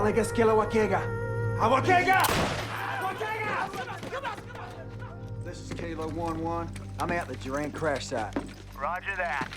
Talagas kila wakega. Awakega! This is Kilo 1-1. I'm at the Duran crash site. Roger that.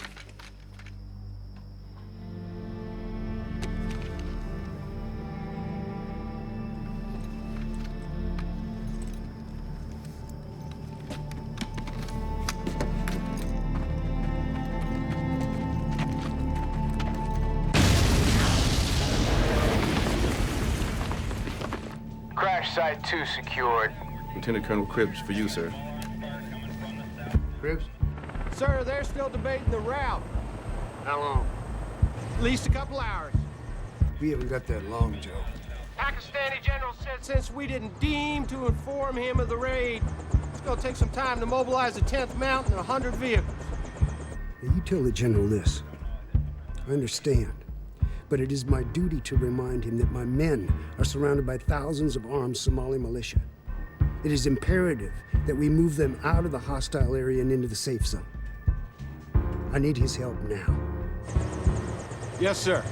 Crash site 2 secured. Lieutenant Colonel Cribbs, for you, sir. Cribbs? Sir, they're still debating the route. How long? At least a couple hours. We haven't got that long, Joe. Pakistani general said since we didn't deem to inform him of the raid, it's gonna take some time to mobilize the 10th Mountain and 100 vehicles. Now, you tell the general this. I understand. But it is my duty to remind him that my men are surrounded by thousands of armed Somali militia. It is imperative that we move them out of the hostile area and into the safe zone. I need his help now. Yes, sir.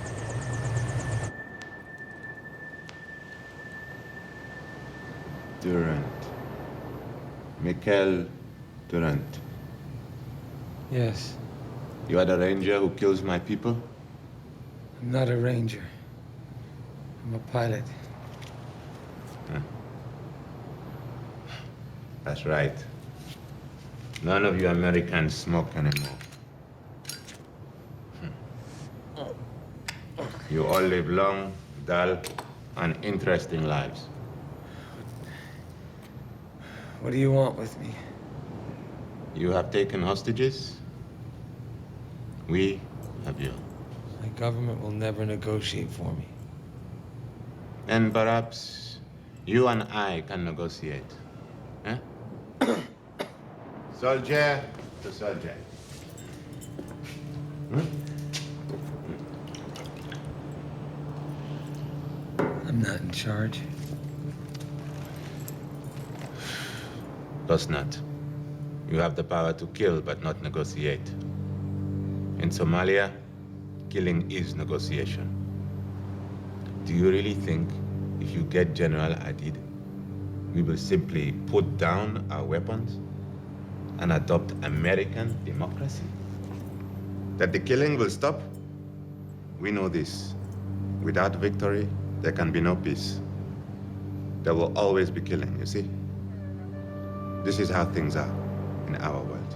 Durant. Michael Durant. Yes. You are the ranger who kills my people? I'm not a ranger. I'm a pilot. Huh. That's right. None of you Americans smoke anymore. You all live long, dull, and interesting lives. What do you want with me? You have taken hostages. We have you. My government will never negotiate for me. And perhaps you and I can negotiate. Eh? Soldier to soldier. I'm not in charge. Does not. You have the power to kill, but not negotiate. In Somalia, killing is negotiation. Do you really think if you get General Aidid, we will simply put down our weapons and adopt American democracy? That the killing will stop? We know this. Without victory, there can be no peace. There will always be killing, you see? This is how things are in our world.